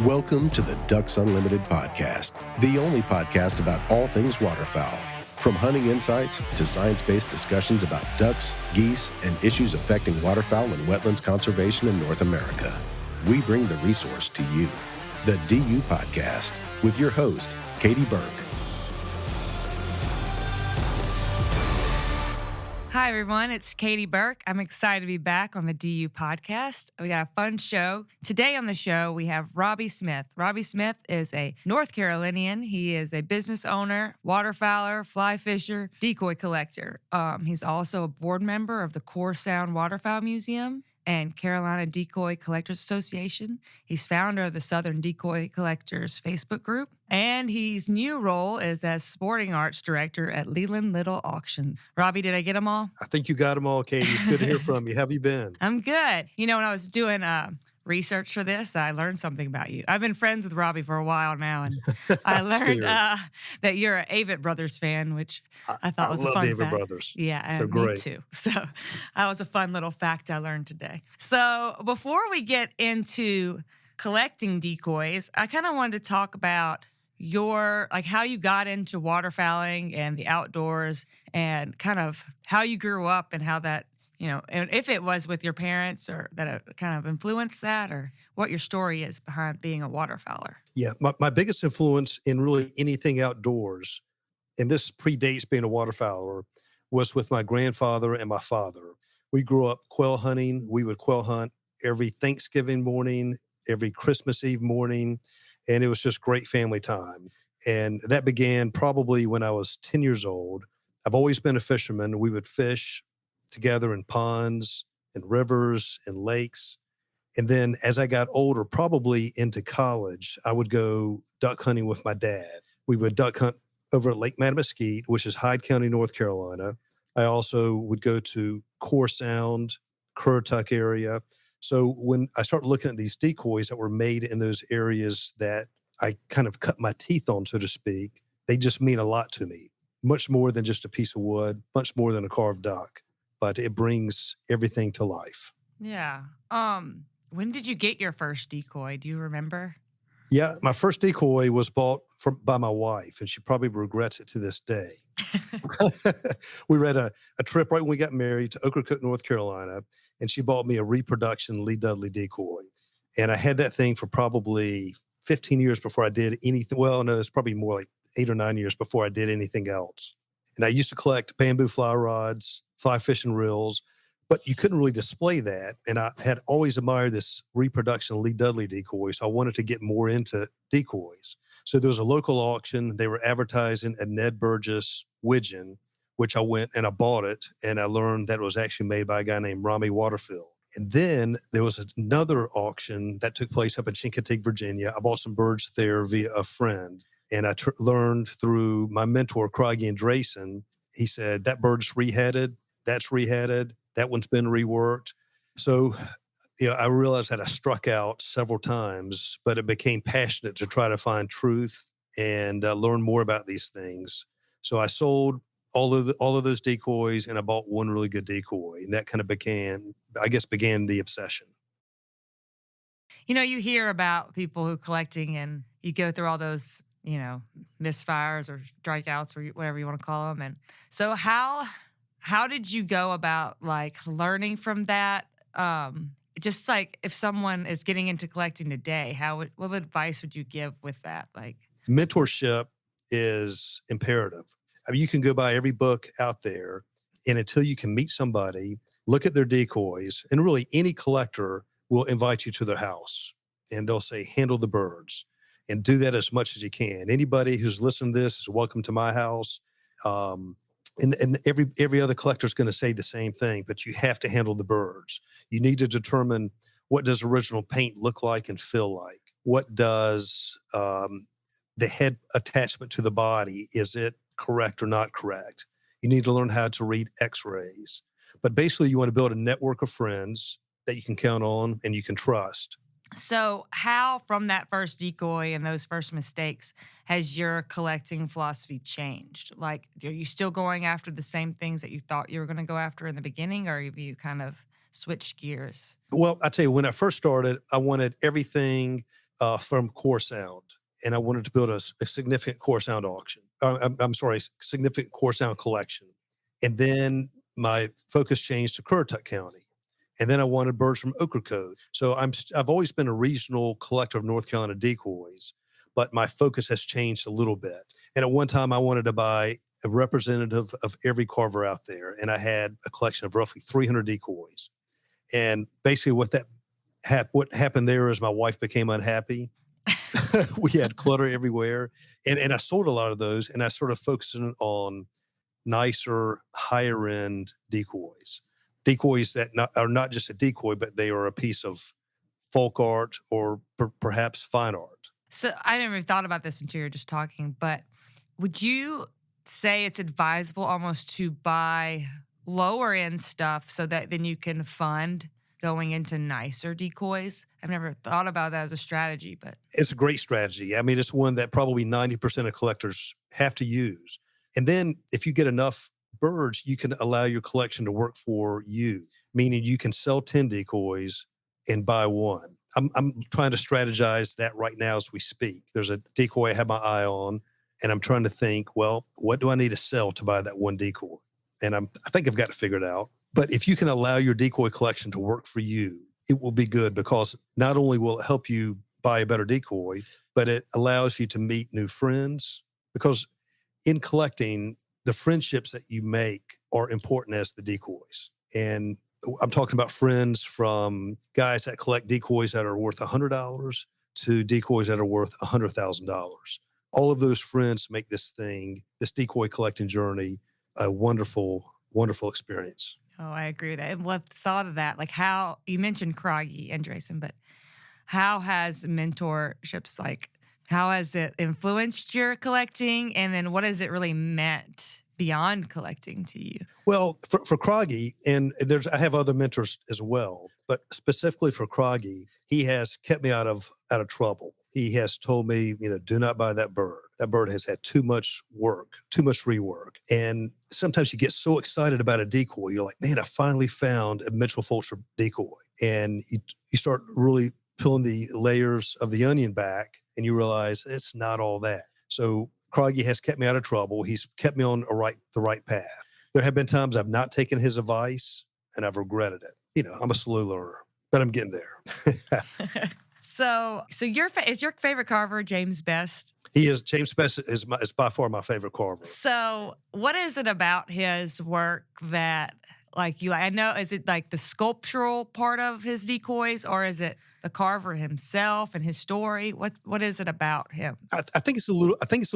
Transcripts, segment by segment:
Welcome to the Ducks Unlimited podcast, the only podcast about all things waterfowl. From hunting insights to science-based discussions about ducks, geese, and issues affecting waterfowl and wetlands conservation in North America, we bring the resource to you. The DU Podcast with your host, Katie Burke. Hi, everyone. It's Katie Burke. I'm excited to be back on the DU podcast. We got a fun show. Today on the show, we have Robbie Smith. Robbie Smith is a North Carolinian. He is a business owner, waterfowler, fly fisher, decoy collector. He's also a board member of the Core Sound Waterfowl Museum and Carolina Decoy Collectors Association. He's founder of the Southern Decoy Collectors Facebook group, and his new role is as sporting arts director at Leland Little Auctions. Robbie, did I get them all? I think you got them all, Katie. It's good to hear from you. How have you been? I'm good. You know, when I was doing research for this, I learned something about you. I've been friends with Robbie for a while now, and I learned that you're an Avett Brothers fan, which I thought was a fun fact. I love the Avett Brothers. Yeah, and they're me great too. So that was a fun little fact I learned today. So before we get into collecting decoys, I kind of wanted to talk about how you got into waterfowling and the outdoors, and kind of how you grew up and how that, you know, and if it was with your parents or that kind of influenced that, or what your story is behind being a waterfowler. Yeah, my biggest influence in really anything outdoors, and this predates being a waterfowler, was with my grandfather and my father. We grew up quail hunting. We would quail hunt every Thanksgiving morning, every Christmas Eve morning, and it was just great family time. And that began probably when I was 10 years old. I've always been a fisherman. We would fish together in ponds and rivers and lakes. And then as I got older, probably into college, I would go duck hunting with my dad. We would duck hunt over at Lake Mattamuskeet, which is Hyde County, North Carolina. I also would go to Core Sound, Currituck area. So when I started looking at these decoys that were made in those areas that I kind of cut my teeth on, so to speak, they just mean a lot to me. Much more than just a piece of wood, much more than a carved duck, but it brings everything to life. Yeah. When did you get your first decoy? Do you remember? Yeah, my first decoy was bought by my wife, and she probably regrets it to this day. We were at a trip right when we got married to Ocracoke, North Carolina, and she bought me a reproduction Lee Dudley decoy. And I had that thing for probably 15 years before I did anything. Well, no, it's probably more like 8 or 9 years before I did anything else. And I used to collect bamboo fly rods, fly fishing reels, but you couldn't really display that. And I had always admired this reproduction Lee Dudley decoy, so I wanted to get more into decoys. So there was a local auction. They were advertising at Ned Burgess Widgeon, which I went and I bought it, and I learned that it was actually made by a guy named Waterfield. And then there was another auction that took place up in Chincoteague, Virginia. I bought some birds there via a friend, and I learned through my mentor, Craigie and Drayson. He said, that bird's reheaded, that's reheaded, that one's been reworked. So, you know, I realized that I struck out several times, but it became passionate to try to find truth and learn more about these things. So I sold all of those decoys, and I bought one really good decoy, and that kind of began the obsession. You know, you hear about people who collecting, and you go through all those, you know, misfires or strikeouts or whatever you want to call them. And so how did you go about like learning from that? Just like if someone is getting into collecting today, what advice would you give with that? Like, mentorship is imperative. I mean, you can go buy every book out there, and until you can meet somebody, look at their decoys, and really any collector will invite you to their house, and they'll say, handle the birds, and do that as much as you can. Anybody who's listening to this is welcome to my house. And every other collector is going to say the same thing, but you have to handle the birds. You need to determine, what does original paint look like and feel like? What does the head attachment to the body, is it correct or not correct? You need to learn how to read x-rays. But basically, you want to build a network of friends that you can count on and you can trust. So how, from that first decoy and those first mistakes, has your collecting philosophy changed? Like, are you still going after the same things that you thought you were going to go after in the beginning, or have you kind of switched gears? Well, I tell you, when I first started, I wanted everything from Core Sound, and I wanted to build a significant Core Sound auction. I'm sorry, significant Core Sound collection. And then my focus changed to Currituck County. And then I wanted birds from Ocracoke. So I've always been a regional collector of North Carolina decoys, but my focus has changed a little bit. And at one time I wanted to buy a representative of every carver out there. And I had a collection of roughly 300 decoys. And basically what happened there is my wife became unhappy. We had clutter everywhere. And I sold a lot of those, and I sort of focused on nicer, higher end decoys that are not just a decoy, but they are a piece of folk art or perhaps fine art. So I never even thought about this until you were just talking, but would you say it's advisable almost to buy lower end stuff so that then you can fund going into nicer decoys? I've never thought about that as a strategy, but it's a great strategy. I mean, it's one that probably 90% of collectors have to use. And then if you get enough birds, you can allow your collection to work for you, meaning you can sell 10 decoys and buy one. I'm trying to strategize that right now as we speak. There's a decoy I have my eye on, and I'm trying to think, well, what do I need to sell to buy that one decoy? And I think I've got it figured out. But if you can allow your decoy collection to work for you, it will be good, because not only will it help you buy a better decoy, but it allows you to meet new friends. Because in collecting, the friendships that you make are important as the decoys. And I'm talking about friends from guys that collect decoys that are worth $100 to decoys that are worth $100,000. All of those friends make this decoy collecting journey, a wonderful, wonderful experience. Oh, I agree with that. And what thought of that? Like, how you mentioned Croggy and Drayson, but how has mentorships, how has it influenced your collecting? And then what has it really meant beyond collecting to you? Well, for Croggy, and I have other mentors as well, but specifically for Croggy, he has kept me out of trouble. He has told me, do not buy that bird. That bird has had too much work, too much rework. And sometimes you get so excited about a decoy, you're like, man, I finally found a Mitchell Fulcher decoy. And you start really peeling the layers of the onion back, and you realize it's not all that. So Croggy has kept me out of trouble. He's kept me on the right path. There have been times I've not taken his advice, and I've regretted it. I'm a slow learner, but I'm getting there. So is your favorite carver James Best? He is. James Best is by far my favorite carver. So what is it about his work that you like? I know, is it like the sculptural part of his decoys, or is it the carver himself and his story? What is it about him? I think it's a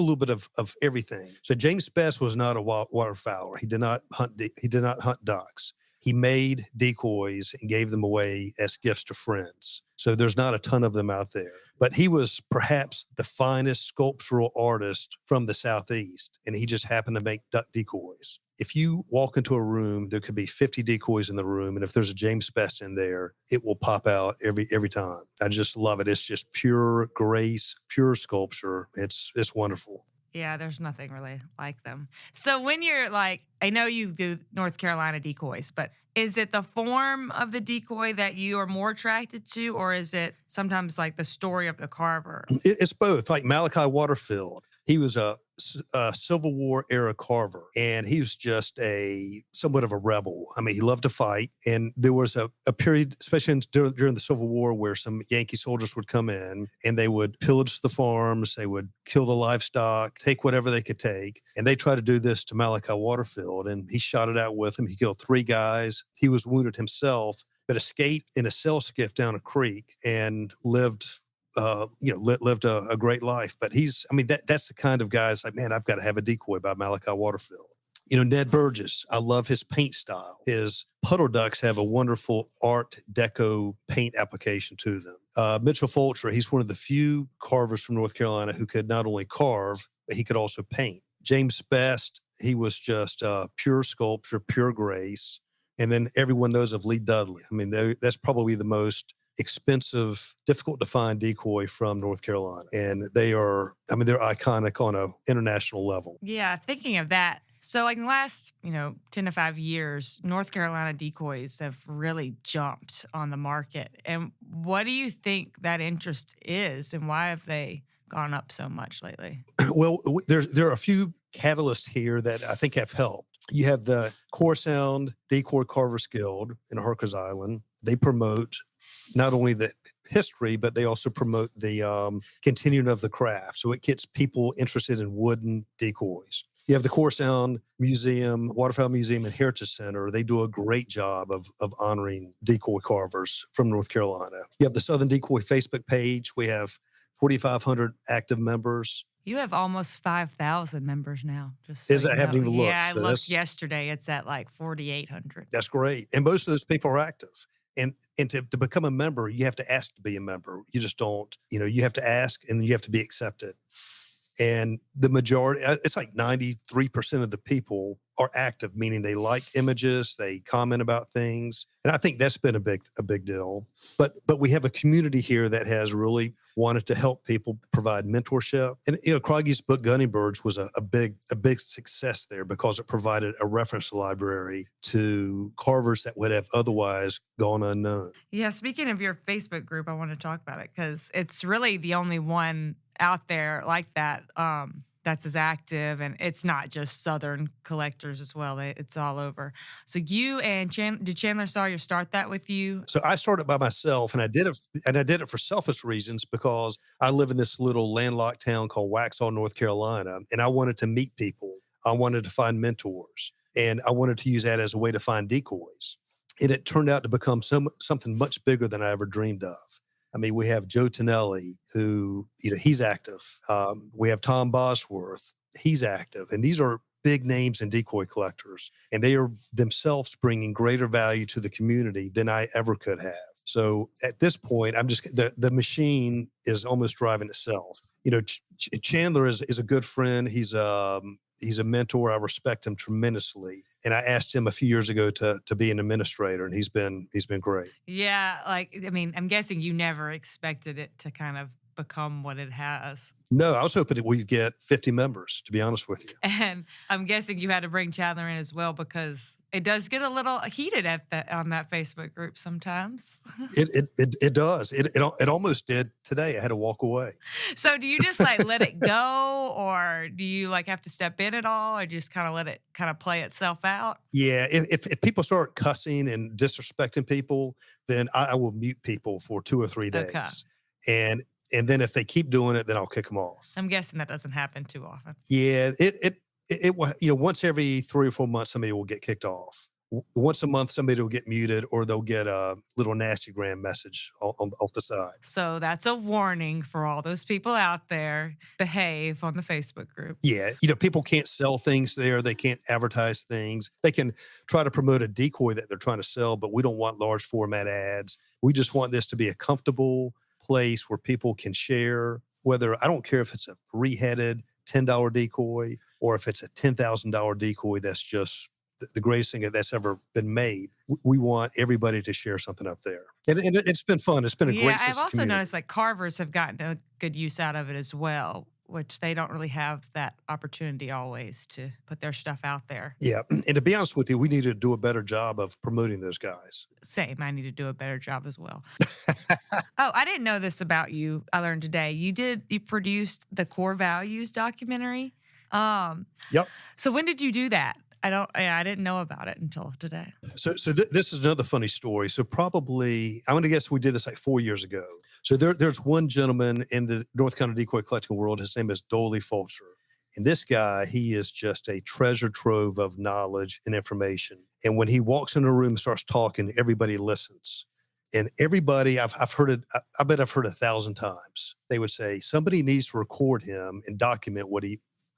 little bit of everything. So James Best was not a waterfowler. He did not hunt ducks. He made decoys and gave them away as gifts to friends. So there's not a ton of them out there. But he was perhaps the finest sculptural artist from the Southeast, and he just happened to make duck decoys. If you walk into a room, there could be 50 decoys in the room, and if there's a James Best in there, it will pop out every time. I just love it. It's just pure grace, pure sculpture. It's wonderful. Yeah, there's nothing really like them. So when you're I know you do North Carolina decoys, but is it the form of the decoy that you are more attracted to, or is it sometimes the story of the carver? It's both. Like Malachi Waterfield, he was a Civil War era carver, and he was just somewhat of a rebel. I mean, he loved to fight, and there was a period, especially during the Civil War, where some Yankee soldiers would come in and they would pillage the farms, they would kill the livestock, take whatever they could take, and they tried to do this to Malachi Waterfield, and he shot it out with him. He killed 3 guys. He was wounded himself, but escaped in a sail skiff down a creek and lived a great life. But that's the kind of guys man, I've got to have a decoy by Malachi Waterfield. Ned Burgess, I love his paint style. His puddle ducks have a wonderful Art Deco paint application to them. Mitchell Fulcher, he's one of the few carvers from North Carolina who could not only carve, but he could also paint. James Best, he was just pure sculpture, pure grace. And then everyone knows of Lee Dudley. I mean, that's probably the most expensive, difficult to find decoy from North Carolina. And they're iconic on an international level. Yeah, thinking of that. So, like in the last, 10 to 5 years, North Carolina decoys have really jumped on the market. And what do you think that interest is, and why have they gone up so much lately? Well, there are a few catalysts here that I think have helped. You have the Core Sound Decoy Carvers Guild in Harkers Island. They promote not only the history, but they also promote the continuing of the craft. So it gets people interested in wooden decoys. You have the Core Sound Museum, Waterfield Museum and Heritage Center. They do a great job of honoring decoy carvers from North Carolina. You have the Southern Decoy Facebook page. We have 4,500 active members. You have almost 5,000 members now. I haven't even looked. Yeah, I So looked yesterday. It's at like 4,800. that's great. And most of those people are active. And to become a member, you have to ask to be a member. You just don't, you have to ask and you have to be accepted. And the majority, it's like 93% of the people are active, meaning they like images, they comment about things. And I think that's been a big deal. But we have a community here that has really wanted to help people provide mentorship. And Croggy's book Gunning Birds was a big success there because it provided a reference library to carvers that would have otherwise gone unknown. Yeah, speaking of your Facebook group, I want to talk about it because it's really the only one out there like that that's as active, and it's not just Southern collectors as well. It's all over. So you and did Chandler Sawyer start that with you? So I started by myself, and I did it for selfish reasons because I live in this little landlocked town called Waxhaw, North Carolina, and I wanted to meet people. I wanted to find mentors, and I wanted to use that as a way to find decoys. And it turned out to become something much bigger than I ever dreamed of. I mean, we have Joe Tonelli, who, he's active. We have Tom Bosworth, he's active. And these are big names in decoy collectors. And they are themselves bringing greater value to the community than I ever could have. So at this point, the machine is almost driving itself. Chandler is a good friend. He's a mentor. I respect him tremendously. And I asked him a few years ago to be an administrator, and he's been great. Yeah, I'm guessing you never expected it to kind of become what it has. No, I was hoping that we'd get 50 members, to be honest with you. And I'm guessing you had to bring Chandler in as well because it does get a little heated on that Facebook group sometimes. It does. It almost did today. I had to walk away. So do you just let it go, or do you have to step in at all, or just kind of let it kind of play itself out? Yeah, if people start cussing and disrespecting people, then I will mute people for 2 or 3 days. Okay. And then if they keep doing it, then I'll kick them off. I'm guessing that doesn't happen too often. Yeah, it once every 3 or 4 months, somebody will get kicked off. Once a month, somebody will get muted, or they'll get a little nastygram message off the side. So that's a warning for all those people out there. Behave on the Facebook group. Yeah, people can't sell things there. They can't advertise things. They can try to promote a decoy that they're trying to sell, but we don't want large format ads. We just want this to be a comfortable place where people can share, I don't care if it's a three-headed $10 decoy or if it's a $10,000 decoy that's just the greatest thing that's ever been made. We want everybody to share something up there. And it's been fun. It's been a great I've also community. noticed carvers have gotten a good use out of it as well, which they don't really have that opportunity always to put their stuff out there. Yeah. And to be honest with you, we need to do a better job of promoting those guys. Same. I need to do a better job as well. Oh, I didn't know this about you. I learned today. You produced the Core Values documentary. Yep. So when did you do that? I didn't know about it until today. So this is another funny story. So probably, I'm going to guess we did this 4 years ago. So there's one gentleman in the North Carolina decoy collecting world. His name is Fulcher. And this guy, he is just a treasure trove of knowledge and information. And when he walks in a room and starts talking, everybody listens. And everybody, I've heard it, I bet I've heard 1,000 times. They would say, somebody needs to record him and document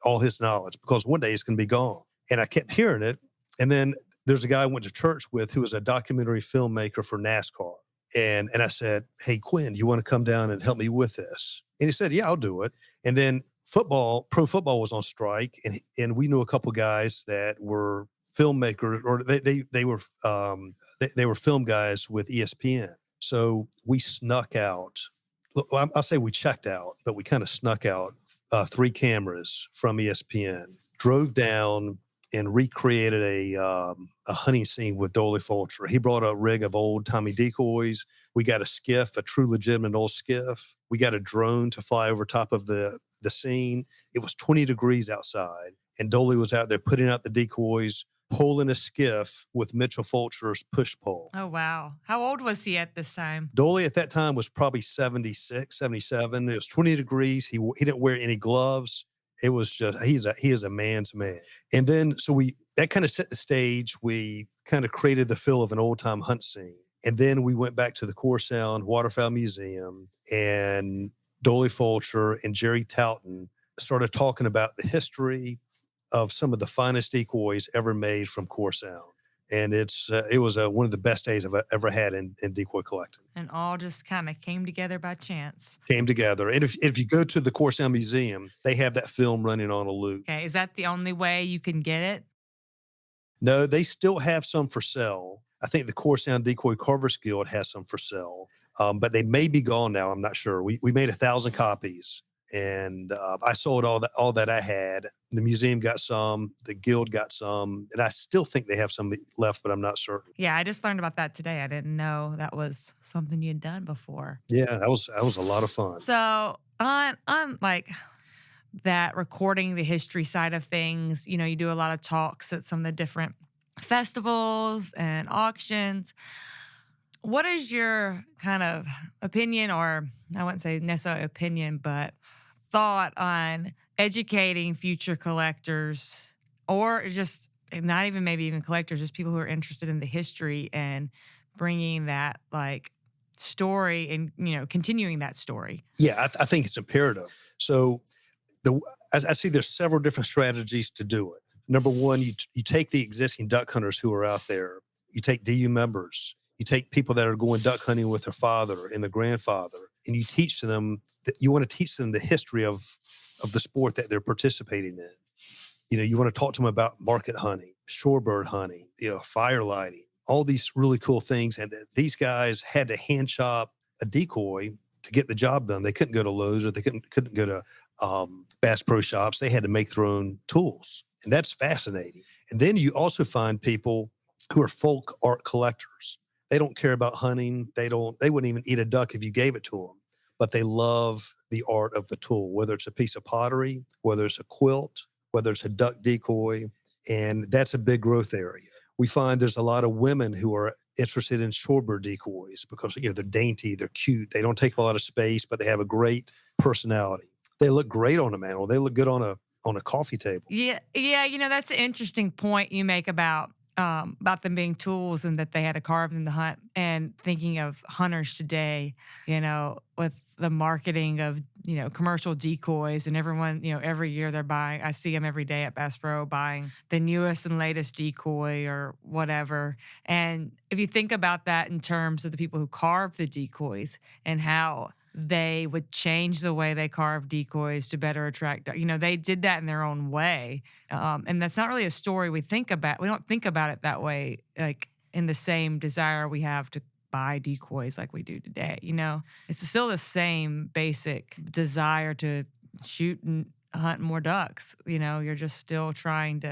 all his knowledge, because one day it's going to be gone. And I kept hearing it. And then there's a guy I went to church with who was a documentary filmmaker for NASCAR. And I said, hey, Quinn, you want to come down and help me with this? And he said, yeah, I'll do it. And then pro football was on strike. And we knew a couple guys that were filmmakers, or they were film guys with ESPN. So we snuck out. I'll say we checked out, but we kind of snuck out 3 cameras from ESPN, drove down, and recreated a hunting scene with Dolly Fulcher. He brought a rig of old Tommy decoys. We got a skiff, a true legitimate old skiff. We got a drone to fly over top of the scene. It was 20 degrees outside, and Dolly was out there putting out the decoys, pulling a skiff with Mitchell Fulcher's push pole. Oh, wow. How old was he at this time? Dolly at that time was probably 76, 77. It was 20 degrees. He didn't wear any gloves. It was just, he is a man's man. And then, that kind of set the stage. We kind of created the feel of an old time hunt scene. And then we went back to the Core Sound Waterfowl Museum, and Dolly Fulcher and Jerry Towton started talking about the history of some of the finest decoys ever made from Core Sound. And it was one of the best days I've ever had in decoy collecting. And all just kind of came together by chance. Came together. And if you go to the Core Sound Museum, they have that film running on a loop. Okay, is that the only way you can get it? No, they still have some for sale. I think the Core Sound Decoy Carvers Guild has some for sale, but they may be gone now. I'm not sure. We made 1,000 copies, and I sold all that I had. The museum got some, the guild got some, and I still think they have some left, but I'm not certain. Yeah, I just learned about that today. I didn't know that was something you'd done before. Yeah, that was a lot of fun. So on like that recording the history side of things, you do a lot of talks at some of the different festivals and auctions. What is your kind of opinion, or I wouldn't say necessarily opinion, but thought on educating future collectors, or just not even maybe even collectors, just people who are interested in the history and bringing that like story and, continuing that story? Yeah, I think it's imperative. So I see there's several different strategies to do it. Number one, you take the existing duck hunters who are out there. You take DU members. You take people that are going duck hunting with their father and their grandfather, and you teach them that you want to teach them the history of the sport that they're participating in. You want to talk to them about market hunting, shorebird hunting, fire lighting, all these really cool things. And these guys had to hand chop a decoy to get the job done. They couldn't go to Lowe's, or they couldn't go to Bass Pro Shops. They had to make their own tools. And that's fascinating. And then you also find people who are folk art collectors. They don't care about hunting. They wouldn't even eat a duck if you gave it to them, but they love the art of the tool, whether it's a piece of pottery, whether it's a quilt, whether it's a duck decoy. And that's a big growth area. We find there's a lot of women who are interested in shorebird decoys because, they're dainty, they're cute. They don't take a lot of space, but they have a great personality. They look great on a mantle. They look good on a coffee table. Yeah. That's an interesting point you make about them being tools and that they had to carve them to hunt. And thinking of hunters today, with the marketing of, commercial decoys, and everyone, every year they're buying, I see them every day at Bass Pro buying the newest and latest decoy or whatever. And if you think about that in terms of the people who carve the decoys and how they would change the way they carve decoys to better attract, they did that in their own way. And that's not really a story we think about. We don't think about it that way, like in the same desire we have to buy decoys like we do today. It's still the same basic desire to shoot and hunt more ducks. You're just still trying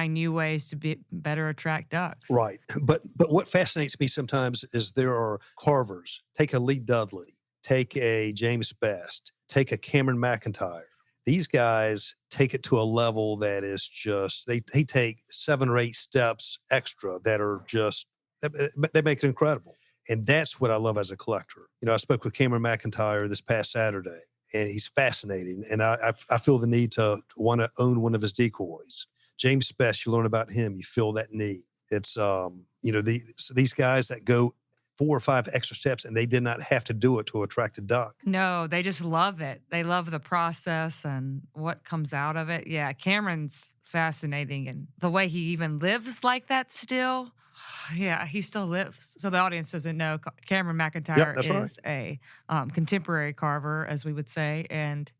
new ways to better attract ducks. Right. But what fascinates me sometimes is there are carvers. Take a Lee Dudley. Take a James Best, take a Cameron McIntyre. These guys take it to a level that is just, they take 7 or 8 steps extra that are just, they make it incredible. And that's what I love as a collector. I spoke with Cameron McIntyre this past Saturday, and he's fascinating. And I feel the need to want to own one of his decoys. James Best, you learn about him, you feel that need. It's, these guys that go 4 or 5 extra steps, and they did not have to do it to attract a duck. No, they just love it. They love the process and what comes out of it. Yeah, Cameron's fascinating, and the way he even lives like that still. Yeah, he still lives. So the audience doesn't know, Cameron McIntyre is a contemporary carver, as we would say, and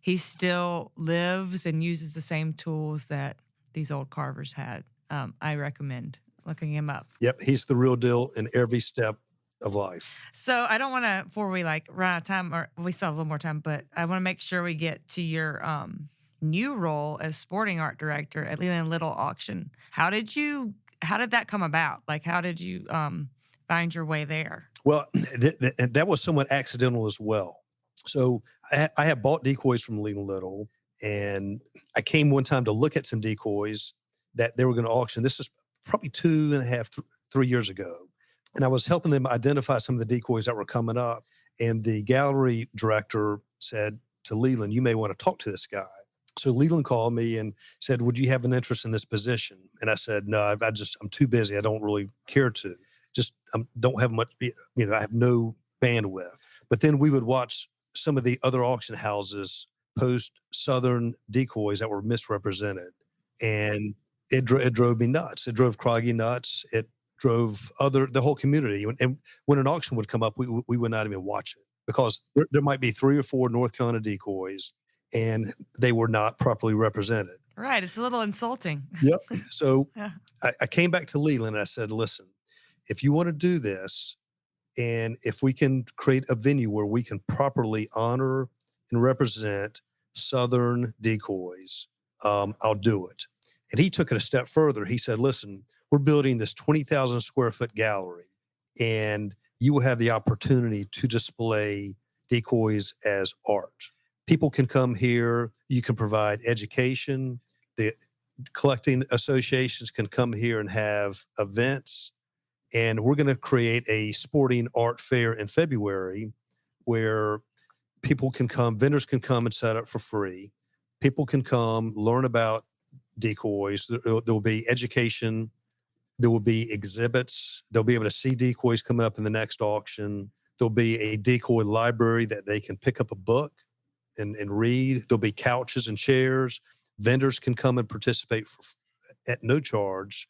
he still lives and uses the same tools that these old carvers had. I recommend looking him up. Yep, he's the real deal in every step of life. So I don't want to, before we run out of time, or we still have a little more time, but I want to make sure we get to your new role as sporting art director at Leland Little Auction. How did that come about? Like, how did you find your way there? Well, that was somewhat accidental as well. So I had bought decoys from Leland Little, and I came one time to look at some decoys that they were going to auction. This is probably 2.5, 3 years ago. And I was helping them identify some of the decoys that were coming up. And the gallery director said to Leland, "You may want to talk to this guy." So Leland called me and said, "Would you have an interest in this position?" And I said, "No, I'm too busy. I don't really care to. Just don't have much, I have no bandwidth." But then we would watch some of the other auction houses post Southern decoys that were misrepresented. And it drove me nuts. It drove Croggy nuts. It drove the whole community. And when an auction would come up, we would not even watch it because there might be 3 or 4 North Carolina decoys and they were not properly represented. Right. It's a little insulting. Yep. So Yeah. I came back to Leland and I said, "Listen, if you want to do this, and if we can create a venue where we can properly honor and represent Southern decoys, I'll do it." And he took it a step further. He said, "Listen, we're building this 20,000 square foot gallery, and you will have the opportunity to display decoys as art. People can come here. You can provide education. The collecting associations can come here and have events. And we're going to create a sporting art fair in February where people can come, vendors can come and set up for free. People can come, learn about decoys. There will be education. There will be exhibits. They'll be able to see decoys coming up in the next auction. There'll be a decoy library that they can pick up a book and read. There'll be couches and chairs. Vendors can come and participate at no charge.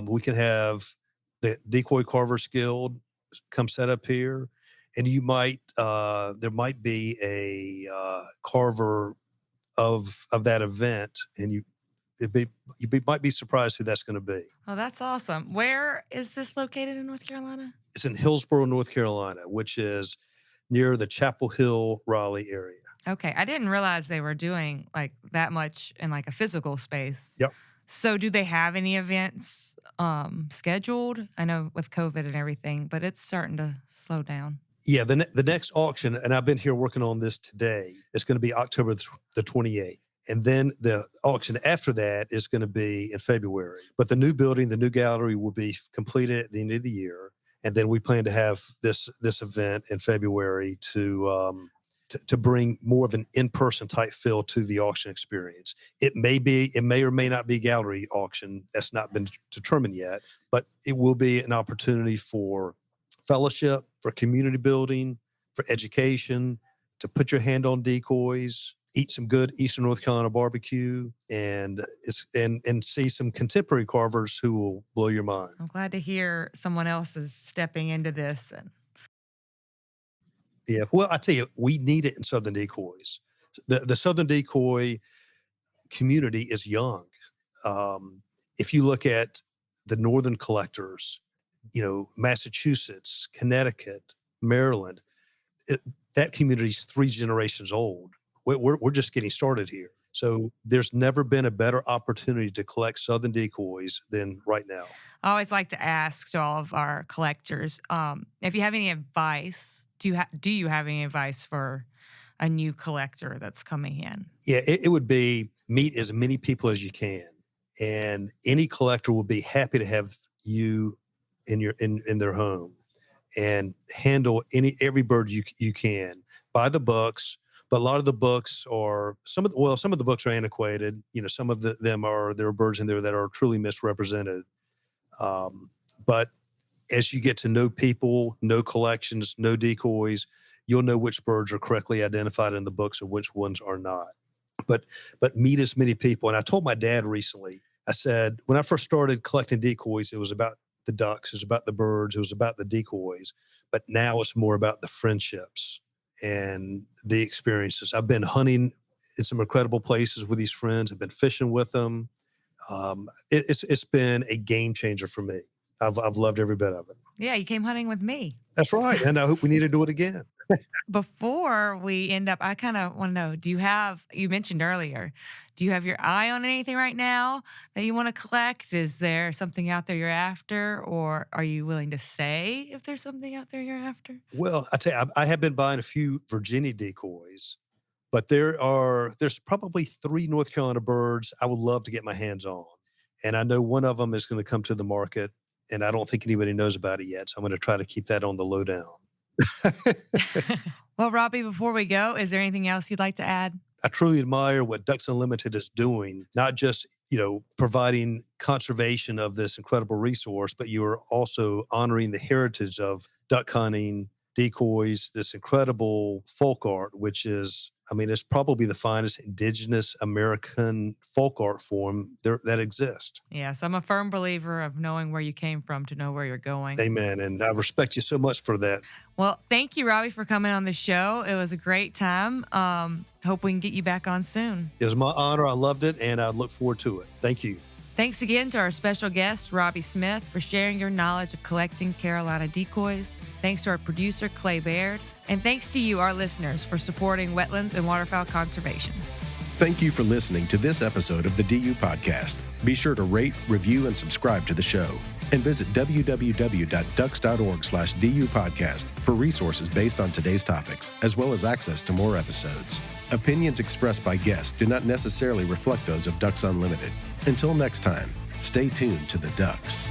We can have the Decoy Carvers Guild come set up here, and there might be a carver of that event, and you might be surprised who that's going to be. Oh, that's awesome. Where is this located in North Carolina? It's in Hillsborough, North Carolina, which is near the Chapel Hill, Raleigh area. Okay. I didn't realize they were doing like that much in like a physical space. Yep. So do they have any events scheduled? I know with COVID and everything, but it's starting to slow down. Yeah, the next auction, and I've been here working on this today, is going to be October the 28th. And then the auction after that is going to be in February. But the new building, the new gallery will be completed at the end of the year. And then we plan to have this event in February to bring more of an in-person type feel to the auction experience. It may or may not be gallery auction. That's not been determined yet, but it will be an opportunity for fellowship, for community building, for education, to put your hand on decoys, eat some good Eastern North Carolina barbecue, and see some contemporary carvers who will blow your mind. I'm glad to hear someone else is stepping into this. Yeah, well, I tell you, we need it in Southern decoys. The Southern decoy community is young. If you look at the Northern collectors, Massachusetts, Connecticut, Maryland, that community is 3 generations old. We're just getting started here. So there's never been a better opportunity to collect Southern decoys than right now. I always like to ask to all of our collectors, if you have any advice, do you have any advice for a new collector that's coming in? Yeah, it would be meet as many people as you can. And any collector will be happy to have you in their home and handle every bird you can. Buy the books, but a lot of the books are some of the books are antiquated. Some of there are birds in there that are truly misrepresented. But as you get to know people, know collections, know decoys, you'll know which birds are correctly identified in the books and which ones are not. But meet as many people. And I told my dad recently, I said, when I first started collecting decoys, it was about the ducks, it was about the birds, it was about the decoys. But now it's more about the friendships and the experiences. I've been hunting in some incredible places with these friends. I've been fishing with them. It's been a game changer for me. I've loved every bit of it. Yeah, you came hunting with me. That's right. And I hope we need to do it again. Before we end up, I kind of want to know, you mentioned earlier, do you have your eye on anything right now that you want to collect? Is there something out there you're after, or are you willing to say if there's something out there you're after? Well, I tell you, I have been buying a few Virginia decoys, but there's probably 3 North Carolina birds I would love to get my hands on. And I know one of them is going to come to the market, and I don't think anybody knows about it yet. So I'm going to try to keep that on the lowdown. Well, Robbie, before we go, is there anything else you'd like to add? I truly admire what Ducks Unlimited is doing, not just, providing conservation of this incredible resource, but you are also honoring the heritage of duck hunting, decoys, this incredible folk art, which is, it's probably the finest indigenous American folk art form that exists. Yes, I'm a firm believer of knowing where you came from to know where you're going. Amen. And I respect you so much for that. Well, thank you, Robbie, for coming on the show. It was a great time. Hope we can get you back on soon. It was my honor. I loved it, and I look forward to it. Thank you. Thanks again to our special guest, Robbie Smith, for sharing your knowledge of collecting Carolina decoys. Thanks to our producer, Clay Baird. And thanks to you, our listeners, for supporting wetlands and waterfowl conservation. Thank you for listening to this episode of the DU Podcast. Be sure to rate, review, and subscribe to the show. And visit www.ducks.org/DU Podcast for resources based on today's topics, as well as access to more episodes. Opinions expressed by guests do not necessarily reflect those of Ducks Unlimited. Until next time, stay tuned to the Ducks.